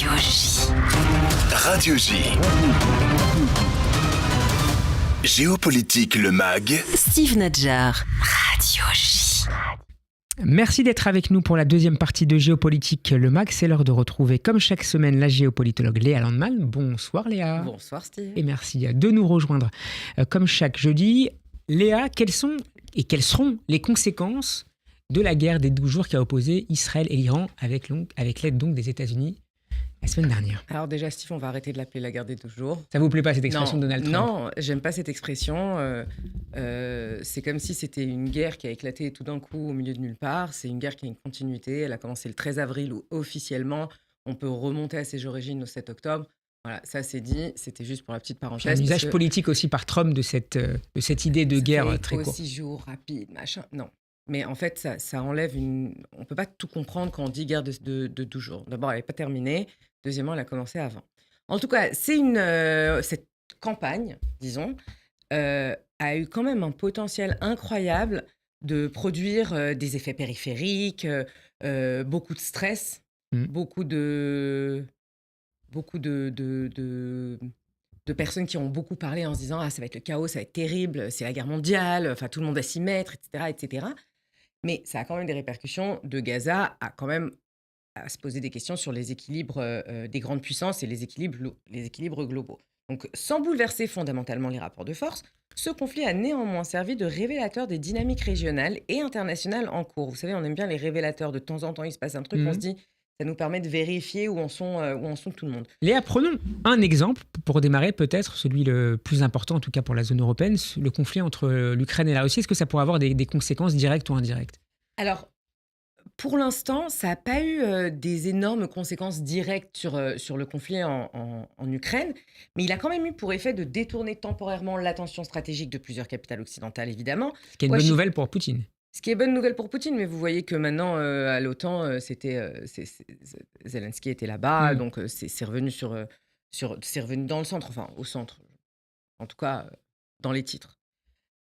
Radio J. Radio J. Géopolitique le MAG. Steve Nadjar. Radio J. Merci d'être avec nous pour la deuxième partie de Géopolitique le MAG. C'est l'heure de retrouver, comme chaque semaine, la géopolitologue Léa Landman. Bonsoir Léa. Bonsoir Steve. Et merci de nous rejoindre. Comme chaque jeudi, Léa, quelles sont et quelles seront les conséquences de la guerre des 12 jours qui a opposé Israël et l'Iran avec l'aide donc des États-Unis la semaine dernière? Alors déjà Steve, on va arrêter de l'appeler la guerre des 12 jours. Ça vous plaît pas cette expression de Donald Trump? Non, j'aime pas cette expression. C'est comme si c'était une guerre qui a éclaté tout d'un coup au milieu de nulle part. C'est une guerre qui a une continuité. Elle a commencé le 13 avril où officiellement on peut remonter à ses origines au 7 octobre. Voilà, ça c'est dit, c'était juste pour la petite parenthèse. Un usage politique aussi par Trump de cette idée de guerre très courte. 6 jours, rapide, machin. Non. Mais en fait, ça enlève une... On ne peut pas tout comprendre quand on dit guerre de 12 jours. D'abord, elle n'est pas terminée. Deuxièmement, elle a commencé avant. En tout cas, cette campagne, disons, a eu quand même un potentiel incroyable de produire des effets périphériques, beaucoup de stress, beaucoup de personnes qui ont beaucoup parlé en se disant « Ah, ça va être le chaos, ça va être terrible, c'est la guerre mondiale, enfin, tout le monde va s'y mettre, etc. etc. » Mais ça a quand même des répercussions de Gaza à se poser des questions sur les équilibres des grandes puissances et les équilibres globaux. Donc, sans bouleverser fondamentalement les rapports de force, ce conflit a néanmoins servi de révélateur des dynamiques régionales et internationales en cours. Vous savez, on aime bien les révélateurs. De temps en temps, il se passe un truc, on se dit... Ça nous permet de vérifier où en sont tout le monde. Léa, prenons un exemple pour démarrer, peut-être celui le plus important, en tout cas pour la zone européenne, le conflit entre l'Ukraine et la Russie. Est-ce que ça pourrait avoir des conséquences directes ou indirectes? Alors, pour l'instant, ça n'a pas eu des énormes conséquences directes sur le conflit en Ukraine, mais il a quand même eu pour effet de détourner temporairement l'attention stratégique de plusieurs capitales occidentales, évidemment. Ce qui est une bonne nouvelle pour Poutine. Ce qui est bonne nouvelle pour Poutine, mais vous voyez que maintenant, à l'OTAN, Zelensky était là-bas, donc c'est revenu c'est revenu dans le centre, enfin au centre, en tout cas dans les titres.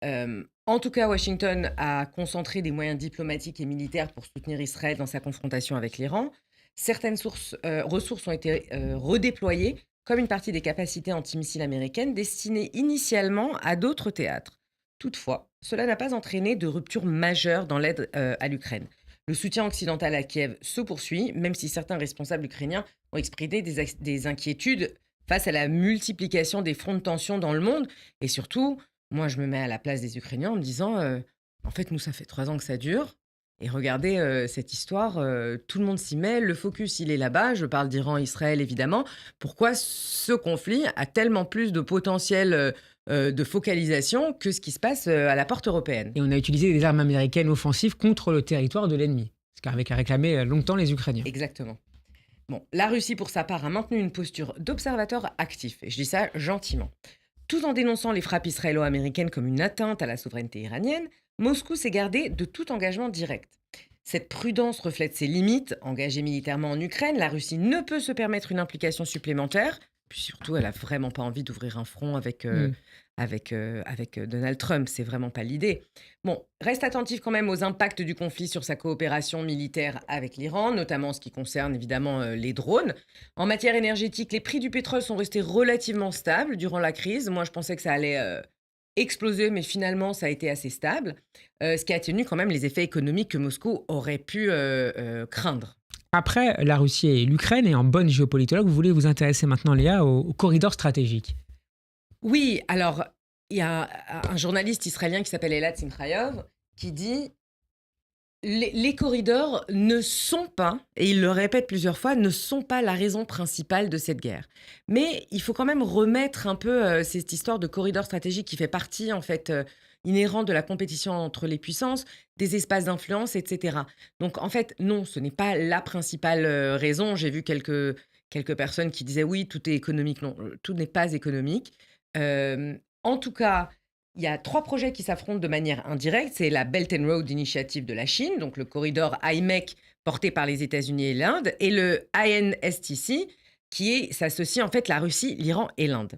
En tout cas, Washington a concentré des moyens diplomatiques et militaires pour soutenir Israël dans sa confrontation avec l'Iran. Certaines ressources ont été redéployées, comme une partie des capacités antimissiles américaines destinées initialement à d'autres théâtres. Toutefois, cela n'a pas entraîné de rupture majeure dans l'aide à l'Ukraine. Le soutien occidental à Kiev se poursuit, même si certains responsables ukrainiens ont exprimé des inquiétudes face à la multiplication des fronts de tension dans le monde. Et surtout, moi, je me mets à la place des Ukrainiens en me disant en fait, nous, ça fait 3 ans que ça dure. Et regardez cette histoire, tout le monde s'y met, le focus, il est là-bas. Je parle d'Iran, Israël, évidemment. Pourquoi ce conflit a tellement plus de potentiel de focalisation que ce qui se passe à la porte européenne? Et on a utilisé des armes américaines offensives contre le territoire de l'ennemi, ce qu'avaient réclamé longtemps les Ukrainiens. Exactement. Bon, la Russie, pour sa part, a maintenu une posture d'observateur actif, et je dis ça gentiment. Tout en dénonçant les frappes israélo-américaines comme une atteinte à la souveraineté iranienne, Moscou s'est gardé de tout engagement direct. Cette prudence reflète ses limites. Engagée militairement en Ukraine, la Russie ne peut se permettre une implication supplémentaire. Puis surtout, elle n'a vraiment pas envie d'ouvrir un front avec Donald Trump. C'est vraiment pas l'idée. Bon, reste attentif quand même aux impacts du conflit sur sa coopération militaire avec l'Iran, notamment en ce qui concerne évidemment les drones. En matière énergétique, les prix du pétrole sont restés relativement stables durant la crise. Moi, je pensais que ça allait explosé, mais finalement, ça a été assez stable, ce qui a atténué quand même les effets économiques que Moscou aurait pu craindre. Après la Russie et l'Ukraine, et en bonne géopolitologue, vous voulez vous intéresser maintenant, Léa, au corridor stratégique. Oui, alors, il y a un journaliste israélien qui s'appelle Elad Simchayov qui dit les corridors ne sont pas, et il le répète plusieurs fois, ne sont pas la raison principale de cette guerre. Mais il faut quand même remettre un peu cette histoire de corridor stratégique qui fait partie, en fait, inhérente de la compétition entre les puissances, des espaces d'influence, etc. Donc, en fait, non, ce n'est pas la principale raison. J'ai vu quelques personnes qui disaient oui, tout est économique. Non, tout n'est pas économique. En tout cas, il y a 3 projets qui s'affrontent de manière indirecte. C'est la Belt and Road Initiative de la Chine, donc le corridor IMEC porté par les États-Unis et l'Inde, et le INSTC qui s'associe en fait la Russie, l'Iran et l'Inde.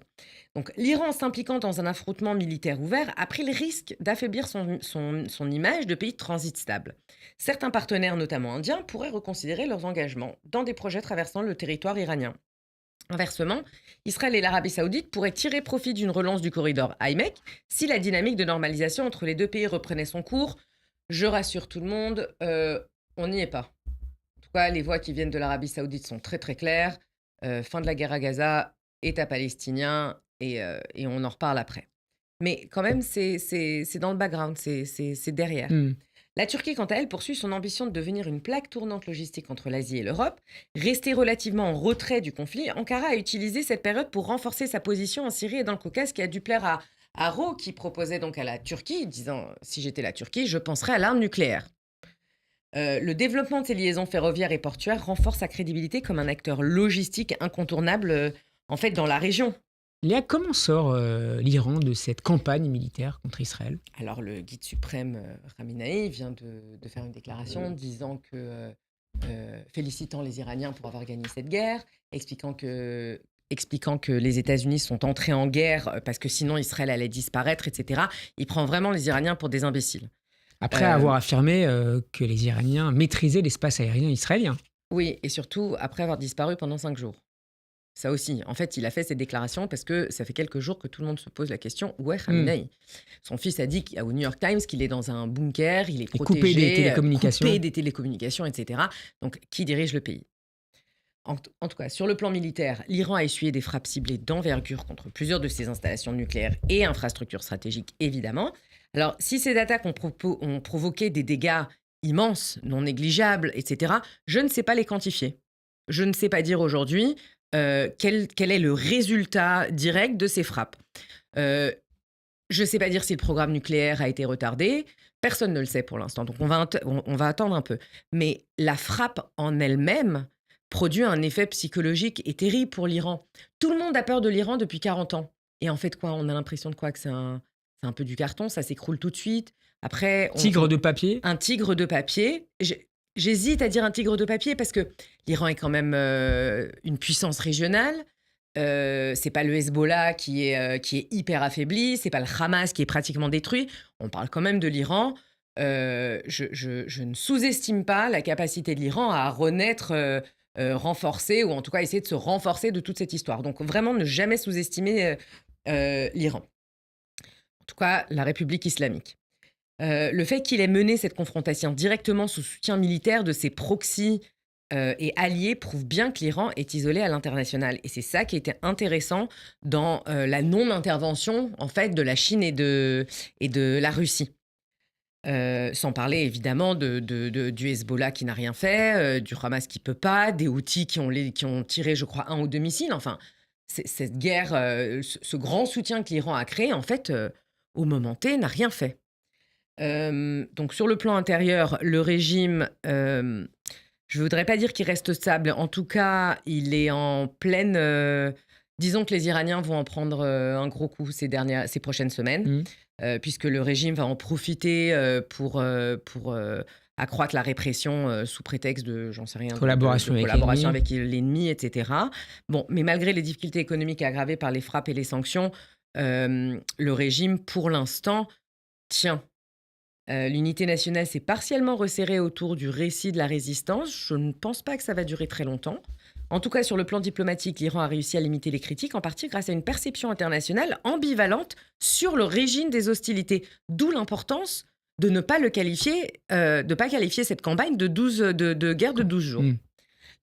Donc, l'Iran, s'impliquant dans un affrontement militaire ouvert, a pris le risque d'affaiblir son image de pays de transit stable. Certains partenaires, notamment indiens, pourraient reconsidérer leurs engagements dans des projets traversant le territoire iranien. Inversement, Israël et l'Arabie saoudite pourraient tirer profit d'une relance du corridor IMEC si la dynamique de normalisation entre les deux pays reprenait son cours. Je rassure tout le monde, on n'y est pas. En tout cas, les voix qui viennent de l'Arabie saoudite sont très très claires. Fin de la guerre à Gaza, État palestinien, et on en reparle après. Mais quand même, c'est dans le background, c'est derrière. La Turquie, quant à elle, poursuit son ambition de devenir une plaque tournante logistique entre l'Asie et l'Europe. Restée relativement en retrait du conflit, Ankara a utilisé cette période pour renforcer sa position en Syrie et dans le Caucase, qui a dû plaire à Rau, qui proposait donc à la Turquie, disant « Si j'étais la Turquie, je penserais à l'arme nucléaire ». Le développement de ses liaisons ferroviaires et portuaires renforce sa crédibilité comme un acteur logistique incontournable en fait, dans la région. Léa, comment sort l'Iran de cette campagne militaire contre Israël? Alors, le guide suprême Khamenei vient de faire une déclaration disant que, félicitant les Iraniens pour avoir gagné cette guerre, expliquant que les États-Unis sont entrés en guerre parce que sinon Israël allait disparaître, etc. Il prend vraiment les Iraniens pour des imbéciles. Après avoir affirmé que les Iraniens maîtrisaient l'espace aérien israélien. Oui, et surtout après avoir disparu pendant 5 jours. Ça aussi. En fait, il a fait cette déclaration parce que ça fait quelques jours que tout le monde se pose la question, où est Khamenei? Son fils a dit au New York Times qu'il est dans un bunker, il est protégé, coupé des télécommunications. Coupé des télécommunications, etc. Donc, qui dirige le pays? En tout cas, sur le plan militaire, l'Iran a essuyé des frappes ciblées d'envergure contre plusieurs de ses installations nucléaires et infrastructures stratégiques, évidemment. Alors, si ces attaques ont provoqué des dégâts immenses, non négligeables, etc., je ne sais pas les quantifier. Je ne sais pas dire aujourd'hui quel est le résultat direct de ces frappes. Je ne sais pas dire si le programme nucléaire a été retardé. Personne ne le sait pour l'instant, donc on va attendre un peu. Mais la frappe en elle-même produit un effet psychologique et terrible pour l'Iran. Tout le monde a peur de l'Iran depuis 40 ans. Et en fait, quoi, on a l'impression de quoi? Que c'est un peu du carton, ça s'écroule tout de suite. Après, Tigre de papier? Un tigre de papier. J'hésite à dire un tigre de papier parce que l'Iran est quand même une puissance régionale. C'est pas le Hezbollah qui est hyper affaibli, c'est pas le Hamas qui est pratiquement détruit. On parle quand même de l'Iran. Je ne sous-estime pas la capacité de l'Iran à renaître renforcé, ou en tout cas essayer de se renforcer de toute cette histoire. Donc vraiment ne jamais sous-estimer l'Iran. En tout cas, la République islamique. Le fait qu'il ait mené cette confrontation directement sous soutien militaire de ses proxys et alliés prouve bien que l'Iran est isolé à l'international. Et c'est ça qui était intéressant dans la non-intervention en fait, de la Chine et de la Russie. Sans parler évidemment du Hezbollah qui n'a rien fait, du Hamas qui peut pas, des Houthis qui ont tiré, je crois, 1 ou 2 missiles. Enfin, cette guerre, ce grand soutien que l'Iran a créé, en fait, au moment T, n'a rien fait. Donc sur le plan intérieur, le régime, je ne voudrais pas dire qu'il reste stable. En tout cas, il est en pleine... disons que les Iraniens vont en prendre un gros coup ces prochaines semaines, puisque le régime va en profiter pour accroître la répression sous prétexte de, j'en sais rien, collaboration avec l'ennemi, etc. Bon, mais malgré les difficultés économiques aggravées par les frappes et les sanctions, le régime, pour l'instant, tient. L'unité nationale s'est partiellement resserrée autour du récit de la résistance. Je ne pense pas que ça va durer très longtemps. En tout cas, sur le plan diplomatique, l'Iran a réussi à limiter les critiques, en partie grâce à une perception internationale ambivalente sur le régime des hostilités. D'où l'importance de ne pas qualifier cette campagne de guerre de 12 jours.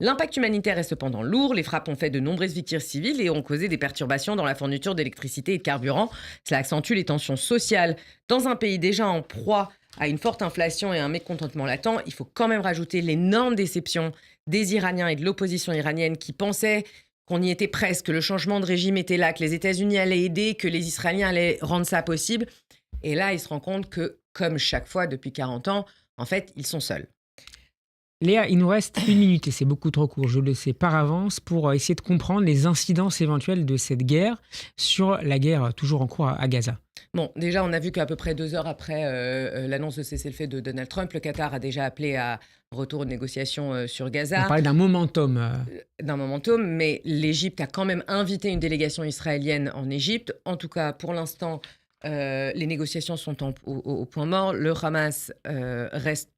L'impact humanitaire est cependant lourd. Les frappes ont fait de nombreuses victimes civiles et ont causé des perturbations dans la fourniture d'électricité et de carburant. Cela accentue les tensions sociales. Dans un pays déjà en proie à une forte inflation et un mécontentement latent, il faut quand même rajouter l'énorme déception des Iraniens et de l'opposition iranienne qui pensaient qu'on y était presque, que le changement de régime était là, que les États-Unis allaient aider, que les Israéliens allaient rendre ça possible. Et là, ils se rendent compte que, comme chaque fois depuis 40 ans, en fait, ils sont seuls. Léa, il nous reste 1 minute et c'est beaucoup trop court, je le sais par avance, pour essayer de comprendre les incidences éventuelles de cette guerre sur la guerre toujours en cours à Gaza. Bon, déjà, on a vu qu'à peu près 2 heures après l'annonce de cessez-le-feu de Donald Trump, le Qatar a déjà appelé à retour de négociations sur Gaza. On parlait d'un momentum. D'un momentum, mais l'Égypte a quand même invité une délégation israélienne en Égypte. En tout cas, pour l'instant, les négociations sont au point mort. Le Hamas reste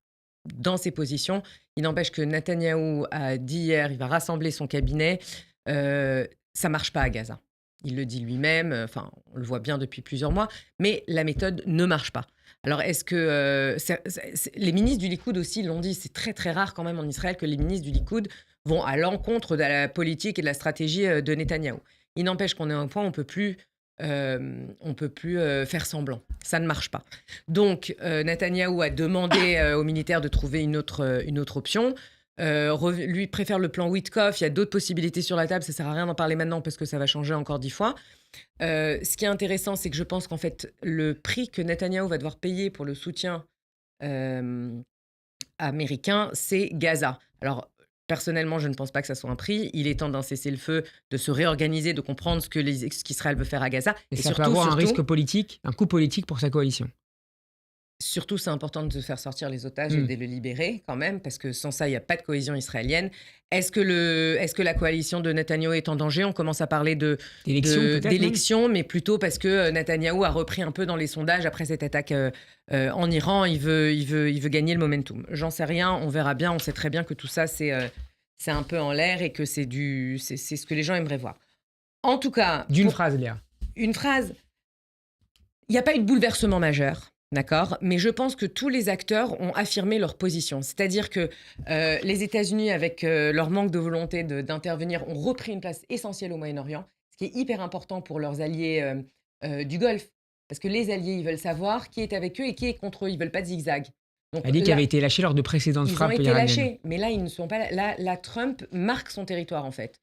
dans ses positions. Il n'empêche que Netanyahou a dit hier, il va rassembler son cabinet. Ça marche pas à Gaza. Il le dit lui-même, on le voit bien depuis plusieurs mois, mais la méthode ne marche pas. Alors, est-ce que les ministres du Likoud aussi l'ont dit, c'est très très rare quand même en Israël que les ministres du Likoud vont à l'encontre de la politique et de la stratégie de Netanyahou. Il n'empêche qu'on est à un point où on peut plus faire semblant. Ça ne marche pas. Donc, Netanyahou a demandé aux militaires de trouver une autre option. Lui préfère le plan Witkoff. Il y a d'autres possibilités sur la table. Ça ne sert à rien d'en parler maintenant parce que ça va changer encore 10 fois. Ce qui est intéressant, c'est que je pense qu'en fait, le prix que Netanyahou va devoir payer pour le soutien américain, c'est Gaza. Alors, personnellement, je ne pense pas que ça soit un prix. Il est temps d'un cessez-le-feu, de se réorganiser, de comprendre ce qu'Israël veut faire à Gaza. Et ça peut avoir un risque politique, un coût politique pour sa coalition. Surtout, c'est important de faire sortir les otages et de les libérer quand même, parce que sans ça, il n'y a pas de cohésion israélienne. Est-ce que la coalition de Netanyahou est en danger ? On commence à parler d'élections, mais plutôt parce que Netanyahou a repris un peu dans les sondages après cette attaque en Iran. Il veut gagner le momentum. J'en sais rien, on verra bien. On sait très bien que tout ça, c'est un peu en l'air et que c'est ce que les gens aimeraient voir. En tout cas... D'une phrase, Léa. Une phrase. Il n'y a pas eu de bouleversement majeur. D'accord, mais je pense que tous les acteurs ont affirmé leur position. C'est-à-dire que les États-Unis, avec leur manque de volonté d'intervenir, ont repris une place essentielle au Moyen-Orient, ce qui est hyper important pour leurs alliés du Golfe. Parce que les alliés, ils veulent savoir qui est avec eux et qui est contre eux. Ils ne veulent pas de zigzag. Donc, elle dit qu'il avait été lâché lors de précédentes frappes iraniennes. Ils ont été lâchés, mais là, ils ne sont pas... Là, Trump marque son territoire, en fait.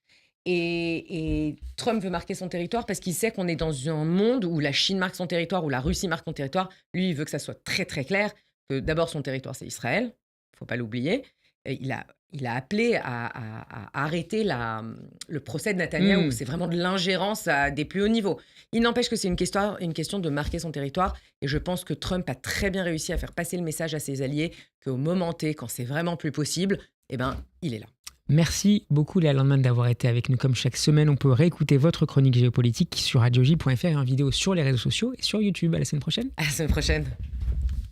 Et Trump veut marquer son territoire parce qu'il sait qu'on est dans un monde où la Chine marque son territoire, où la Russie marque son territoire. Lui, il veut que ça soit très, très clair que d'abord, son territoire, c'est Israël. Il ne faut pas l'oublier. Et il a appelé à arrêter le procès de Netanyahou. C'est vraiment de l'ingérence à des plus hauts niveaux. Il n'empêche que c'est une question de marquer son territoire. Et je pense que Trump a très bien réussi à faire passer le message à ses alliés qu'au moment T, quand c'est vraiment plus possible, il est là. Merci beaucoup Léa Landman d'avoir été avec nous comme chaque semaine. On peut réécouter votre chronique géopolitique sur radioj.fr et en vidéo sur les réseaux sociaux et sur YouTube. À la semaine prochaine. À la semaine prochaine.